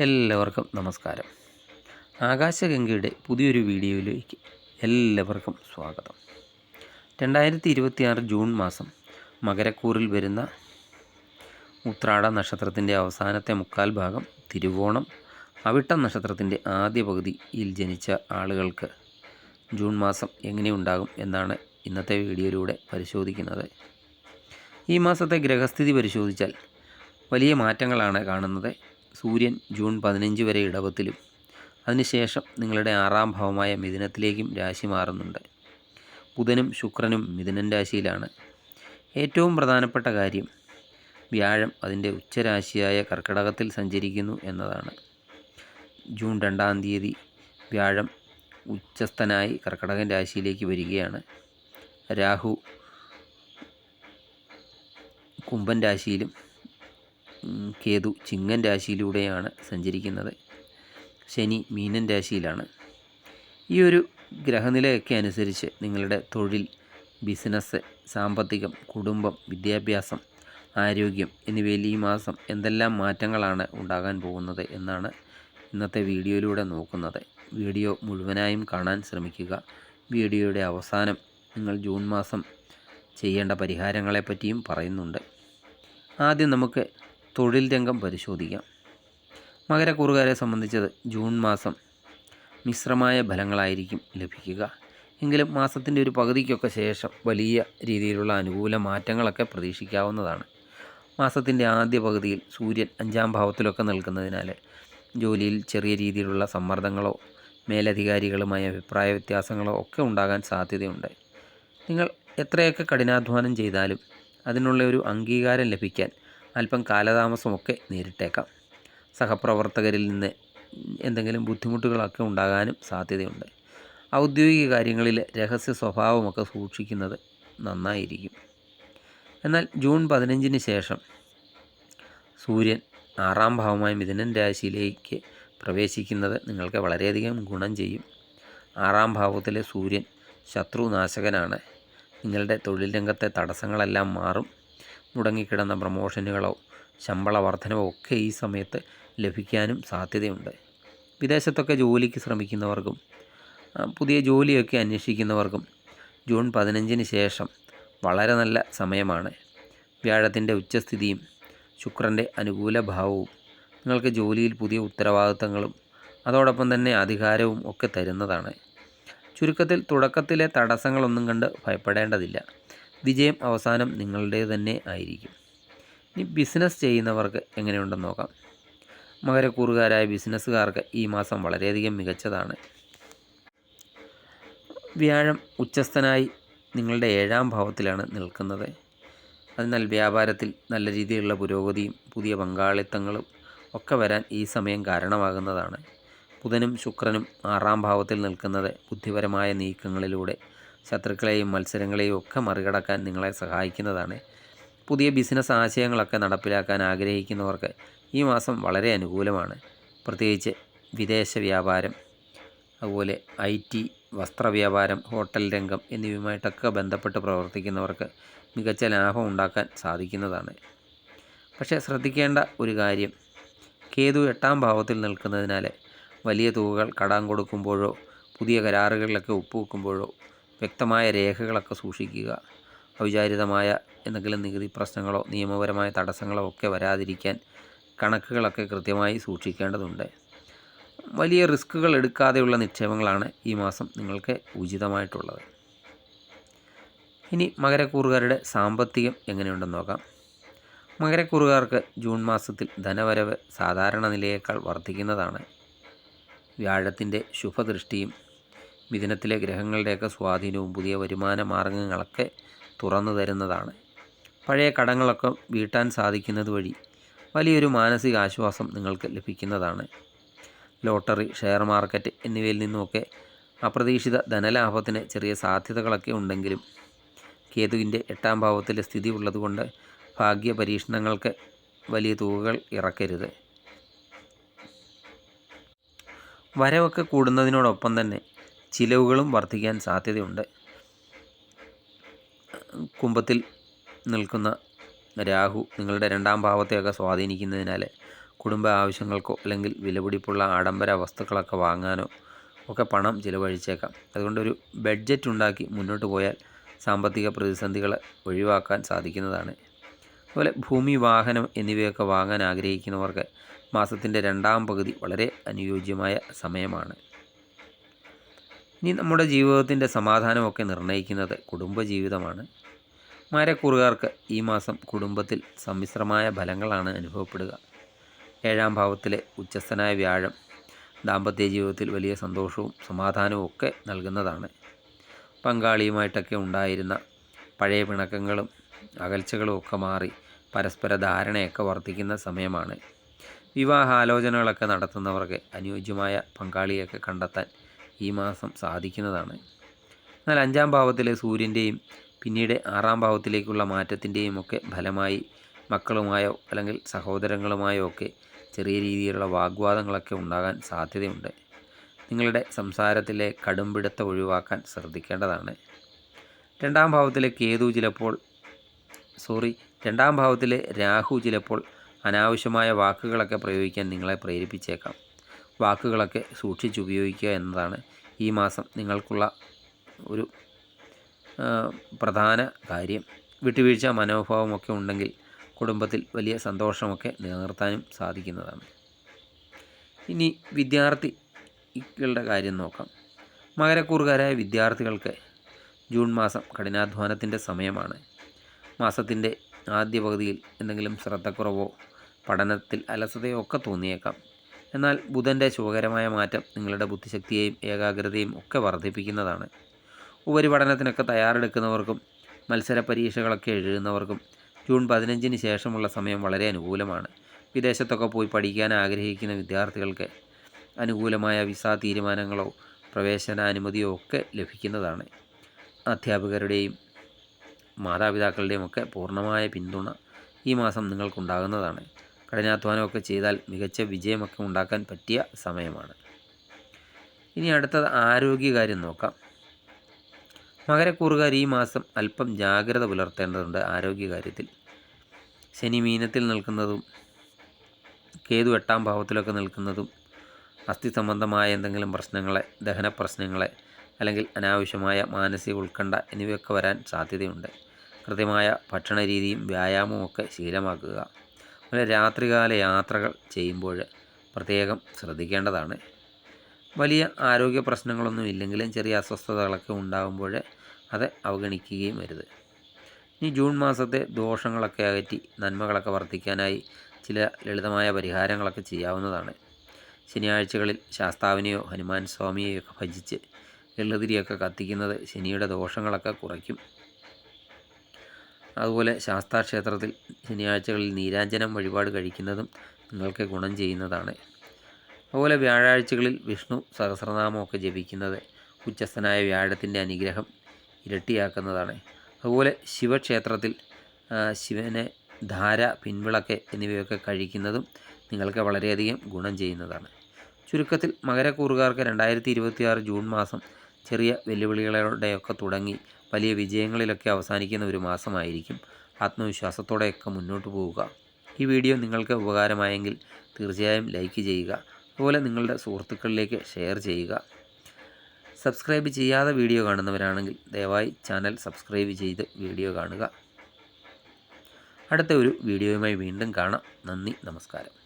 എല്ലാവർക്കും നമസ്കാരം. ആകാശഗംഗയുടെ പുതിയൊരു വീഡിയോയിലേക്ക് എല്ലാവർക്കും സ്വാഗതം. 2026 ജൂൺ മാസം മകരക്കൂറിൽ വരുന്ന ഉത്രാട നക്ഷത്രത്തിൻ്റെ അവസാനത്തെ മുക്കാൽ ഭാഗം, തിരുവോണം അവിട്ടം നക്ഷത്രത്തിൻ്റെ ആദ്യ പകുതിയിൽ ജനിച്ച ആളുകൾക്ക് ജൂൺ മാസം എങ്ങനെയുണ്ടാകും എന്നാണ് ഇന്നത്തെ വീഡിയോയിലൂടെ പരിശോധിക്കുന്നത്. ഈ മാസത്തെ ഗ്രഹസ്ഥിതി പരിശോധിച്ചാൽ വലിയ മാറ്റങ്ങളാണ് കാണുന്നത്. സൂര്യൻ ജൂൺ 15 വരെ ഇടവത്തിലും അതിനുശേഷം നിങ്ങളുടെ 6ാം ഭാവമായ മിഥുനത്തിലേക്കും രാശി മാറുന്നുണ്ട്. ബുധനും ശുക്രനും മിഥുനൻ രാശിയിലാണ്. ഏറ്റവും പ്രധാനപ്പെട്ട കാര്യം വ്യാഴം അതിൻ്റെ ഉച്ചരാശിയായ കർക്കിടകത്തിൽ സഞ്ചരിക്കുന്നു എന്നതാണ്. ജൂൺ 2-ാം തീയതി വ്യാഴം ഉച്ചസ്ഥനായി കർക്കിടകൻ രാശിയിലേക്ക് വരികയാണ്. രാഹു കുംഭൻ രാശിയിലും കേതു ചിങ്ങൻ രാശിയിലൂടെയാണ് സഞ്ചരിക്കുന്നത്. ശനി മീനൻ രാശിയിലാണ്. ഈ ഒരു ഗ്രഹനിലയൊക്കെ അനുസരിച്ച് നിങ്ങളുടെ തൊഴിൽ, ബിസിനസ്, സാമ്പത്തികം, കുടുംബം, വിദ്യാഭ്യാസം, ആരോഗ്യം എന്നിവയിൽ ഈ മാസം എന്തെല്ലാം മാറ്റങ്ങളാണ് ഉണ്ടാകാൻ പോകുന്നത് എന്നാണ് ഇന്നത്തെ വീഡിയോയിലൂടെ നോക്കുന്നത്. വീഡിയോ മുഴുവനായും കാണാൻ ശ്രമിക്കുക. വീഡിയോയുടെ അവസാനം നിങ്ങൾ ജൂൺ മാസം ചെയ്യേണ്ട പരിഹാരങ്ങളെപ്പറ്റിയും പറയുന്നുണ്ട്. ആദ്യം നമുക്ക് തൊഴിൽ രംഗം പരിശോധിക്കാം. മകരക്കൂറുകാരെ സംബന്ധിച്ചത് ജൂൺ മാസം മിശ്രമായ ഫലങ്ങളായിരിക്കും ലഭിക്കുക. എങ്കിലും മാസത്തിൻ്റെ ഒരു പകുതിക്കൊക്കെ ശേഷം വലിയ രീതിയിലുള്ള അനുകൂല മാറ്റങ്ങളൊക്കെ പ്രതീക്ഷിക്കാവുന്നതാണ്. മാസത്തിൻ്റെ ആദ്യ പകുതിയിൽ സൂര്യൻ 5ാം ഭാവത്തിലൊക്കെ നിൽക്കുന്നതിനാൽ ജോലിയിൽ ചെറിയ രീതിയിലുള്ള സമ്മർദ്ദങ്ങളോ മേലധികാരികളുമായ അഭിപ്രായ വ്യത്യാസങ്ങളോ ഒക്കെ ഉണ്ടാകാൻ സാധ്യതയുണ്ട്. നിങ്ങൾ എത്രയൊക്കെ കഠിനാധ്വാനം ചെയ്താലും അതിനുള്ള ഒരു അംഗീകാരം ലഭിക്കാൻ അല്പം കാലതാമസമൊക്കെ നേരിട്ടേക്കാം. സഹപ്രവർത്തകരിൽ നിന്ന് എന്തെങ്കിലും ബുദ്ധിമുട്ടുകളൊക്കെ ഉണ്ടാകാനും സാധ്യതയുണ്ട്. ഔദ്യോഗിക കാര്യങ്ങളിൽ രഹസ്യ സ്വഭാവമൊക്കെ സൂക്ഷിക്കുന്നത് നന്നായിരിക്കും. എന്നാൽ ജൂൺ 15 ശേഷം സൂര്യൻ 6ാം ഭാവമായ മിഥുനൻ രാശിയിലേക്ക് പ്രവേശിക്കുന്നത് നിങ്ങൾക്ക് വളരെയധികം ഗുണം ചെയ്യും. 6ാം ഭാവത്തിലെ സൂര്യൻ ശത്രുനാശകനാണ്. നിങ്ങളുടെ തൊഴിൽ രംഗത്തെ തടസ്സങ്ങളെല്ലാം മാറും. മുടങ്ങിക്കിടന്ന പ്രമോഷനുകളോ ശമ്പള വർധനവോ ഒക്കെ ഈ സമയത്ത് ലഭിക്കാനും സാധ്യതയുണ്ട്. വിദേശത്തൊക്കെ ജോലിക്ക് ശ്രമിക്കുന്നവർക്കും പുതിയ ജോലിയൊക്കെ അന്വേഷിക്കുന്നവർക്കും ജൂൺ 15 ശേഷം വളരെ നല്ല സമയമാണ്. വ്യാഴത്തിൻ്റെ ഉച്ചസ്ഥിതിയും ശുക്രൻ്റെ അനുകൂല ഭാവവും നിങ്ങൾക്ക് ജോലിയിൽ പുതിയ ഉത്തരവാദിത്തങ്ങളും അതോടൊപ്പം തന്നെ അധികാരവും ഒക്കെ തരുന്നതാണ്. ചുരുക്കത്തിൽ തുടക്കത്തിലെ തടസ്സങ്ങളൊന്നും കണ്ട് ഭയപ്പെടേണ്ടതില്ല. വിജയം അവസാനം നിങ്ങളുടെ തന്നെ ആയിരിക്കും. ഇനി ബിസിനസ് ചെയ്യുന്നവർക്ക് എങ്ങനെയുണ്ടെന്ന് നോക്കാം. മകരക്കൂറുകാരായ ബിസിനസ്സുകാർക്ക് ഈ മാസം വളരെയധികം മികച്ചതാണ്. വ്യാഴം ഉച്ചസ്ഥനായി നിങ്ങളുടെ 7ാം ഭാവത്തിലാണ് നിൽക്കുന്നത്. അതിനാൽ വ്യാപാരത്തിൽ നല്ല രീതിയിലുള്ള പുരോഗതിയും പുതിയ പങ്കാളിത്തങ്ങളും ഒക്കെ വരാൻ ഈ സമയം കാരണമാകുന്നതാണ്. ബുധനും ശുക്രനും 6ാം ഭാവത്തിൽ നിൽക്കുന്നത് ബുദ്ധിപരമായ നീക്കങ്ങളിലൂടെ ശത്രുക്കളെയും മത്സരങ്ങളെയും ഒക്കെ മറികടക്കാൻ നിങ്ങളെ സഹായിക്കുന്നതാണ്. പുതിയ ബിസിനസ് ആശയങ്ങളൊക്കെ നടപ്പിലാക്കാൻ ആഗ്രഹിക്കുന്നവർക്ക് ഈ മാസം വളരെ അനുകൂലമാണ്. പ്രത്യേകിച്ച് വിദേശ വ്യാപാരം, അതുപോലെ IT, വസ്ത്രവ്യാപാരം, ഹോട്ടൽ രംഗം എന്നിവയുമായിട്ടൊക്കെ ബന്ധപ്പെട്ട് പ്രവർത്തിക്കുന്നവർക്ക് മികച്ച ലാഭം ഉണ്ടാക്കാൻ സാധിക്കുന്നതാണ്. പക്ഷേ ശ്രദ്ധിക്കേണ്ട ഒരു കാര്യം, കേതു 8ാം ഭാവത്തിൽ നിൽക്കുന്നതിനാൽ വലിയ തുകകൾ കടം കൊടുക്കുമ്പോഴോ പുതിയ കരാറുകളിലൊക്കെ ഒപ്പുവെക്കുമ്പോഴോ വ്യക്തമായ രേഖകളൊക്കെ സൂക്ഷിക്കുക. അവിചാരിതമായ എന്തെങ്കിലും നികുതി പ്രശ്നങ്ങളോ നിയമപരമായ തടസ്സങ്ങളോ ഒക്കെ വരാതിരിക്കാൻ കണക്കുകളൊക്കെ കൃത്യമായി സൂക്ഷിക്കേണ്ടതുണ്ട്. വലിയ റിസ്കുകൾ എടുക്കാതെയുള്ള നിക്ഷേപങ്ങളാണ് ഈ മാസം നിങ്ങൾക്ക് ഉചിതമായിട്ടുള്ളത്. ഇനി മകരക്കൂറുകാരുടെ സാമ്പത്തികം എങ്ങനെയുണ്ടെന്ന് നോക്കാം. മകരക്കൂറുകാർക്ക് ജൂൺ മാസത്തിൽ ധനവരവ് സാധാരണ നിലയേക്കാൾ വർദ്ധിക്കുന്നതാണ്. വ്യാഴത്തിൻ്റെ ശുഭദൃഷ്ടിയും മിഥുനത്തിലെ ഗ്രഹങ്ങളുടെയൊക്കെ സ്വാധീനവും പുതിയ വരുമാന മാർഗങ്ങളൊക്കെ തുറന്നു തരുന്നതാണ്. പഴയ കടങ്ങളൊക്കെ വീട്ടാൻ സാധിക്കുന്നത് വഴി വലിയൊരു മാനസിക ആശ്വാസം നിങ്ങൾക്ക് ലഭിക്കുന്നതാണ്. ലോട്ടറി, ഷെയർ മാർക്കറ്റ് എന്നിവയിൽ നിന്നുമൊക്കെ അപ്രതീക്ഷിത ധനലാഭത്തിന് ചെറിയ സാധ്യതകളൊക്കെ ഉണ്ടെങ്കിലും കേതുവിൻ്റെ 8ാം ഭാവത്തിലെ സ്ഥിതി ഉള്ളതുകൊണ്ട് ഭാഗ്യ പരീക്ഷണങ്ങൾക്ക് വലിയ തുകകൾ ഇറക്കരുത്. വരവൊക്കെ കൂടുന്നതിനോടൊപ്പം തന്നെ ചിലവുകളും വർദ്ധിക്കാൻ സാധ്യതയുണ്ട്. കുംഭത്തിൽ നിൽക്കുന്ന രാഹു നിങ്ങളുടെ 2ാം ഭാവത്തെയൊക്കെ സ്വാധീനിക്കുന്നതിനാൽ കുടുംബ ആവശ്യങ്ങൾക്കോ അല്ലെങ്കിൽ വിലപിടിപ്പുള്ള ആഡംബര വസ്തുക്കളൊക്കെ വാങ്ങാനോ ഒക്കെ പണം ചിലവഴിച്ചേക്കാം. അതുകൊണ്ടൊരു ബഡ്ജറ്റ് ഉണ്ടാക്കി മുന്നോട്ട് പോയാൽ സാമ്പത്തിക പ്രതിസന്ധികൾ ഒഴിവാക്കാൻ സാധിക്കുന്നതാണ്. അതുപോലെ ഭൂമി, വാഹനം എന്നിവയൊക്കെ വാങ്ങാൻ ആഗ്രഹിക്കുന്നവർക്ക് മാസത്തിൻ്റെ രണ്ടാം പകുതി വളരെ അനുയോജ്യമായ സമയമാണ്. ഇനി നമ്മുടെ ജീവിതത്തിൻ്റെ സമാധാനമൊക്കെ നിർണ്ണയിക്കുന്നത് കുടുംബജീവിതമാണ്. മകരക്കൂറുകാർക്ക് ഈ മാസം കുടുംബത്തിൽ സമ്മിശ്രമായ ഫലങ്ങളാണ് അനുഭവപ്പെടുക. 7-ാം ഭാവത്തിലെ ഉച്ചസ്ഥനായ വ്യാഴം ദാമ്പത്യ ജീവിതത്തിൽ വലിയ സന്തോഷവും സമാധാനവും ഒക്കെ നൽകുന്നതാണ്. പങ്കാളിയുമായിട്ടൊക്കെ ഉണ്ടായിരുന്ന പഴയ പിണക്കങ്ങളും അകൽച്ചകളും ഒക്കെ മാറി പരസ്പര ധാരണയൊക്കെ വർദ്ധിക്കുന്ന സമയമാണ്. വിവാഹാലോചനകളൊക്കെ നടത്തുന്നവർക്ക് അനുയോജ്യമായ പങ്കാളിയൊക്കെ കണ്ടെത്താൻ ഈ മാസം സാധിക്കുന്നതാണ്. എന്നാൽ 5-ാം ഭാവത്തിലെ സൂര്യൻ്റെയും പിന്നീട് 6-ാം ഭാവത്തിലേക്കുള്ള മാറ്റത്തിൻ്റെയും ഒക്കെ ഫലമായി മക്കളുമായോ അല്ലെങ്കിൽ സഹോദരങ്ങളുമായോ ഒക്കെ ചെറിയ രീതിയിലുള്ള വാഗ്വാദങ്ങളൊക്കെ ഉണ്ടാകാൻ സാധ്യതയുണ്ട്. നിങ്ങളുടെ സംസാരത്തിലെ കടുംപിടുത്തം ഒഴിവാക്കാൻ ശ്രദ്ധിക്കേണ്ടതാണ്. 2-ാം ഭാവത്തിലെ രണ്ടാം ഭാവത്തിലെ രാഹു ചിലപ്പോൾ അനാവശ്യമായ വാക്കുകളൊക്കെ പ്രയോഗിക്കാൻ നിങ്ങളെ പ്രേരിപ്പിച്ചേക്കാം. വാക്കുകളൊക്കെ സൂക്ഷിച്ചുപയോഗിക്കുക എന്നതാണ് ഈ മാസം നിങ്ങൾക്കുള്ള ഒരു പ്രധാന കാര്യം. വിട്ടുവീഴ്ച മനോഭാവമൊക്കെ ഉണ്ടെങ്കിൽ കുടുംബത്തിൽ വലിയ സന്തോഷമൊക്കെ നിലനിർത്താനും സാധിക്കുന്നതാണ്. ഇനി വിദ്യാർത്ഥികളുടെ കാര്യം നോക്കാം. മകരക്കൂറുകാരായ വിദ്യാർത്ഥികൾക്ക് ജൂൺ മാസം കഠിനാധ്വാനത്തിൻ്റെ സമയമാണ്. മാസത്തിൻ്റെ ആദ്യ പകുതിയിൽ എന്തെങ്കിലും ശ്രദ്ധക്കുറവോ പഠനത്തിൽ അലസതയോ ഒക്കെ തോന്നിയേക്കാം. എന്നാൽ ബുധൻ്റെ ശുഭകരമായ മാറ്റം നിങ്ങളുടെ ബുദ്ധിശക്തിയെയും ഏകാഗ്രതയും ഒക്കെ വർദ്ധിപ്പിക്കുന്നതാണ്. ഉപരിപഠനത്തിനൊക്കെ തയ്യാറെടുക്കുന്നവർക്കും മത്സര പരീക്ഷകളൊക്കെ എഴുതുന്നവർക്കും ജൂൺ 15-ന് ശേഷമുള്ള സമയം വളരെ അനുകൂലമാണ്. വിദേശത്തൊക്കെ പോയി പഠിക്കാൻ ആഗ്രഹിക്കുന്ന വിദ്യാർത്ഥികൾക്ക് അനുകൂലമായ വിസ തീരുമാനങ്ങളോ പ്രവേശനാനുമതിയോ ഒക്കെ ലഭിക്കുന്നതാണ്. അധ്യാപകരുടെയും മാതാപിതാക്കളുടെയും ഒക്കെ പൂർണ്ണമായ പിന്തുണ ഈ മാസം നിങ്ങൾക്കുണ്ടാകുന്നതാണ്. കഠിനാധ്വാനമൊക്കെ ചെയ്താൽ മികച്ച വിജയമൊക്കെ ഉണ്ടാക്കാൻ പറ്റിയ സമയമാണ്. ഇനി അടുത്തത് ആരോഗ്യകാര്യം നോക്കാം. മകരക്കൂറുകാർ ഈ മാസം അല്പം ജാഗ്രത പുലർത്തേണ്ടതുണ്ട് ആരോഗ്യകാര്യത്തിൽ. ശനി മീനത്തിൽ നിൽക്കുന്നതും കേതു 8-ാം ഭാവത്തിലൊക്കെ നിൽക്കുന്നതും അസ്ഥി സംബന്ധമായ എന്തെങ്കിലും പ്രശ്നങ്ങളെ, ദഹന പ്രശ്നങ്ങളെ അല്ലെങ്കിൽ അനാവശ്യമായ മാനസിക ഉത്കണ്ഠ എന്നിവയൊക്കെ വരാൻ സാധ്യതയുണ്ട്. കൃത്യമായ ഭക്ഷണ രീതിയും വ്യായാമവും ഒക്കെ ശീലമാക്കുക. അതുപോലെ രാത്രികാല യാത്രകൾ ചെയ്യുമ്പോൾ പ്രത്യേകം ശ്രദ്ധിക്കേണ്ടതാണ്. വലിയ ആരോഗ്യ പ്രശ്നങ്ങളൊന്നും ഇല്ലെങ്കിലും ചെറിയ അസ്വസ്ഥതകളൊക്കെ ഉണ്ടാകുമ്പോൾ അത് അവഗണിക്കുകയും അരുത്. ഇനി ജൂൺ മാസത്തെ ദോഷങ്ങളൊക്കെ അകറ്റി നന്മകളൊക്കെ വർദ്ധിക്കാനായി ചില ലളിതമായ പരിഹാരങ്ങളൊക്കെ ചെയ്യാവുന്നതാണ്. ശനിയാഴ്ചകളിൽ ശാസ്താവിനെയോ ഹനുമാൻ സ്വാമിയെയോ ഒക്കെ ഭജിച്ച് എള്ളുതിരിയൊക്കെ കത്തിക്കുന്നത് ശനിയുടെ ദോഷങ്ങളൊക്കെ കുറയ്ക്കും. അതുപോലെ ശാസ്താക്ഷേത്രത്തിൽ ശനിയാഴ്ചകളിൽ നീരാഞ്ജനം വഴിപാട് കഴിക്കുന്നതും നിങ്ങൾക്ക് ഗുണം ചെയ്യുന്നതാണ്. അതുപോലെ വ്യാഴാഴ്ചകളിൽ വിഷ്ണു സഹസ്രനാമമൊക്കെ ജപിക്കുന്നത് ഉച്ചസ്ഥനായ വ്യാഴത്തിൻ്റെ അനുഗ്രഹം ഇരട്ടിയാക്കുന്നതാണ്. അതുപോലെ ശിവക്ഷേത്രത്തിൽ ശിവനെ ധാര, പിൻവിളക്ക് എന്നിവയൊക്കെ കഴിക്കുന്നതും നിങ്ങൾക്ക് വളരെയധികം ഗുണം ചെയ്യുന്നതാണ്. ചുരുക്കത്തിൽ മകരക്കൂറുകാർക്ക് 2026 ജൂൺ മാസം ചെറിയ വെല്ലുവിളികളോടെയൊക്കെ തുടങ്ങി വലിയ വിജയങ്ങളിലൊക്കെ അവസാനിക്കുന്ന ഒരു മാസമായിരിക്കും. ആത്മവിശ്വാസത്തോടെയൊക്കെ മുന്നോട്ട് പോവുക. ഈ വീഡിയോ നിങ്ങൾക്ക് ഉപകാരമായെങ്കിൽ തീർച്ചയായും ലൈക്ക് ചെയ്യുക. അതുപോലെ നിങ്ങളുടെ സുഹൃത്തുക്കളിലേക്ക് ഷെയർ ചെയ്യുക. സബ്സ്ക്രൈബ് ചെയ്യാതെ വീഡിയോ കാണുന്നവരാണെങ്കിൽ ദയവായി ചാനൽ സബ്സ്ക്രൈബ് ചെയ്ത് വീഡിയോ കാണുക. അടുത്ത ഒരു വീഡിയോയുമായി വീണ്ടും കാണാം. നന്ദി, നമസ്കാരം.